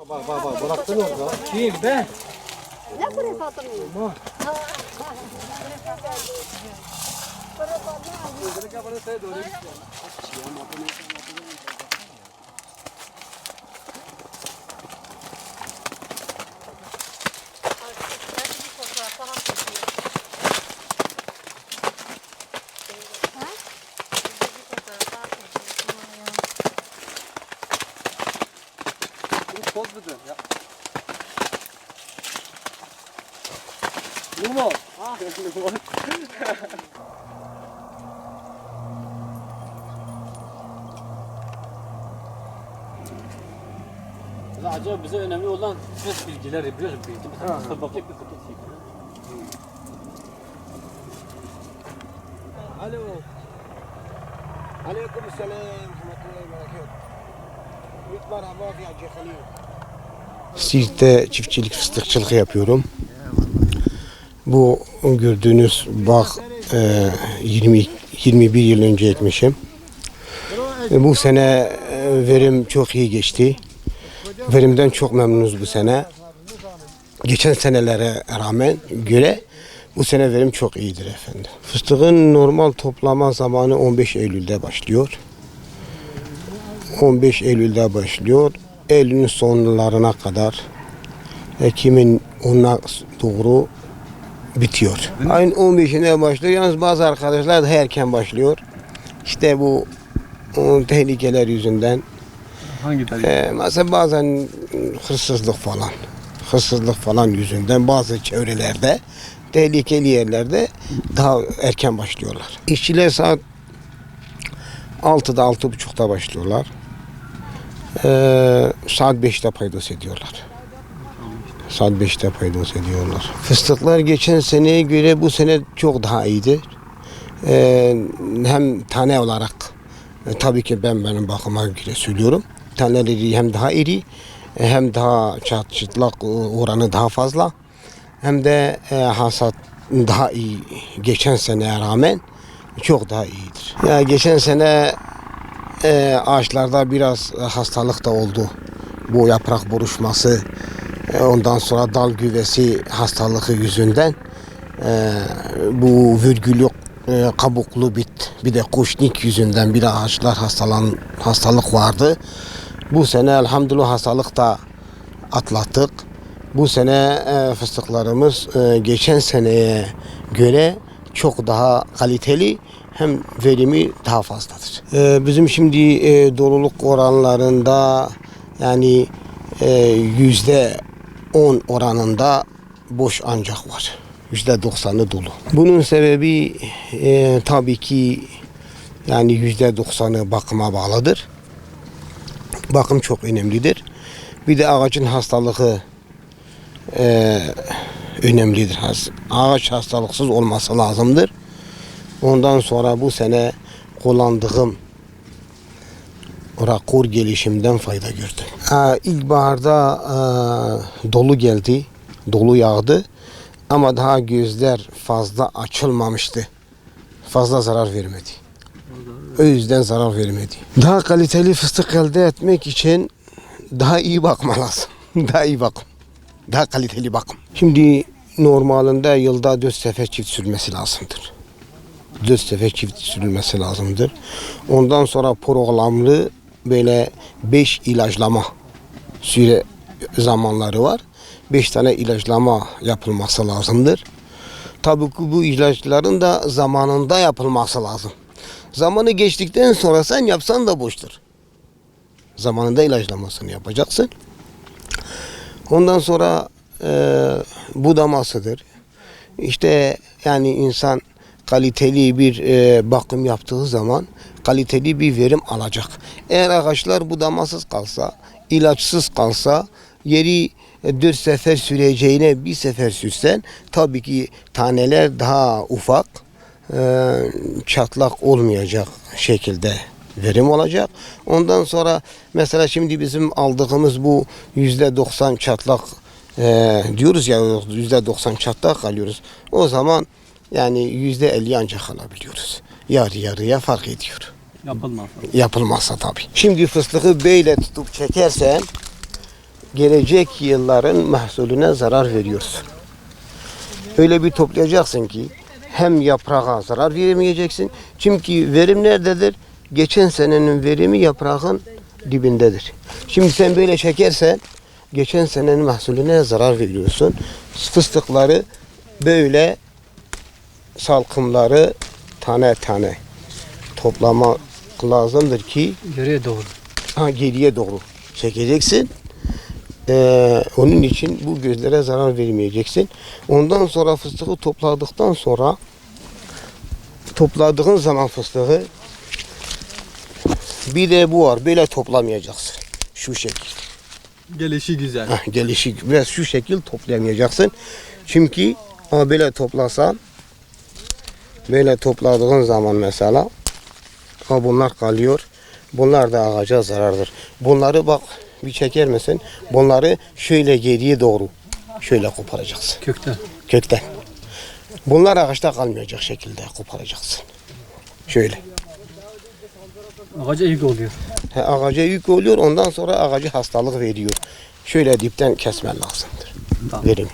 Bak bıraktın orada. Değil be. Ne buraya satılıyor? Toz mudur? Ya. Vurma. Ha. Acaba bize önemli olan ses bilgiler biliyorsun bilgi. Mesela bakacak bir kutu şey. Alo. Aleyküm selam. Rahmetullahi ve berekatuhu. Merhaba fi Hacı Halil. Siirt'te çiftçilik, fıstıkçılık yapıyorum. Bu gördüğünüz bak 21 yıl önce ekmişim. Bu sene verim çok iyi geçti. Verimden çok memnunuz bu sene. Geçen senelere rağmen göre bu sene verim çok iyidir efendim. Fıstığın normal toplama zamanı 15 Eylül'de başlıyor. 15 Eylül'de başlıyor. Eylül'ün sonlarına kadar Ekim'in 10'una doğru bitiyor. Ayın 15'inde başlıyor. Yalnız bazı arkadaşlar da erken başlıyor. İşte bu tehlikeler yüzünden. Hangi tehlike? Mesela bazen hırsızlık falan yüzünden bazı çevrelerde, tehlikeli yerlerde daha erken başlıyorlar. İşçiler saat 6'da 6.30'da başlıyorlar. Saat 5'te paydos ediyorlar. Saat 5'te paydos ediyorlar. Fıstıklar geçen seneye göre bu sene çok daha iyiydi. Hem tane olarak tabii ki benim bakıma göre söylüyorum. Taneleri hem daha iri hem daha çıtlak oranı daha fazla hem de hasat daha iyi geçen seneye rağmen çok daha iyidir. Ya geçen sene ağaçlarda biraz hastalık da oldu. Bu yaprak buruşması, ondan sonra dal güvesi hastalığı yüzünden bu virgülü kabuklu bit, bir de kuşnik yüzünden bir ağaçlar hastalık vardı. Bu sene elhamdülillah hastalık da atlattık. Bu sene fıstıklarımız geçen seneye göre çok daha kaliteli hem verimi daha fazladır. Bizim şimdi doluluk oranlarında yani %10 oranında boş ancak var. %90'ı dolu. Bunun sebebi tabii ki yani %90'ı bakıma bağlıdır. Bakım çok önemlidir. Bir de ağacın hastalığı önemlidir. Ağaç hastalıksız olması lazımdır. Ondan sonra bu sene kullandığım rakor gelişimden fayda gördüm. İlkbaharda dolu geldi, dolu yağdı ama daha gözler fazla açılmamıştı. Fazla zarar vermedi. O yüzden zarar vermedi. Daha kaliteli fıstık elde etmek için daha iyi bakma lazım. Daha iyi bakım. Daha kaliteli bakım. Şimdi normalinde yılda 4 sefer çift sürmesi lazımdır. 4 sefer çift sürülmesi lazımdır. Ondan sonra programlı böyle 5 ilaçlama süre zamanları var. 5 tane ilaçlama yapılması lazımdır. Tabii ki bu ilaçların da zamanında yapılması lazım. Zamanı geçtikten sonra sen yapsan da boştur. Zamanında ilaçlamasını yapacaksın. Ondan sonra budamasıdır. İşte yani insan kaliteli bir bakım yaptığı zaman kaliteli bir verim alacak. Eğer ağaçlar budamasız kalsa, ilaçsız kalsa, yeri 4 sefer süreceğine bir sefer sürsen tabii ki taneler daha ufak, çatlak olmayacak şekilde verim olacak. Ondan sonra mesela şimdi bizim aldığımız bu %90 çatlak diyoruz ya, %90 çatlak alıyoruz. O zaman yani %50 ancak alabiliyoruz. Yarı yarıya fark ediyor. Yapılmaz. Yapılmazsa tabii. Şimdi fıstığı böyle tutup çekersen gelecek yılların mahsulüne zarar veriyorsun. Öyle bir toplayacaksın ki hem yaprağa zarar vermeyeceksin. Çünkü verim nerededir? Geçen senenin verimi yaprağın dibindedir. Şimdi sen böyle çekersen geçen senenin mahsulüne zarar veriyorsun. Fıstıkları böyle salkımları tane tane toplamak lazımdır ki Geriye doğru. geriye doğru çekeceksin. Onun için bu gözlere zarar vermeyeceksin. Ondan sonra fıstığı topladıktan sonra topladığın zaman fıstığı bir de bu var. Böyle toplamayacaksın. Şu şekil. Gelişi güzel. Gelişik ve şu şekil toplayamayacaksın. Çünkü böyle toplasan böyle topladığın zaman mesela bunlar kalıyor. Bunlar da ağaca zarardır. Bunları bak bir çeker misin? Bunları şöyle geriye doğru şöyle koparacaksın. Kökten. Kökten. Bunlar ağaçta kalmayacak şekilde koparacaksın. Şöyle. Ağaca yük oluyor. Ağaca yük oluyor. Ondan sonra ağacı hastalık veriyor. Şöyle dipten kesmen lazımdır. Tamam. Verim.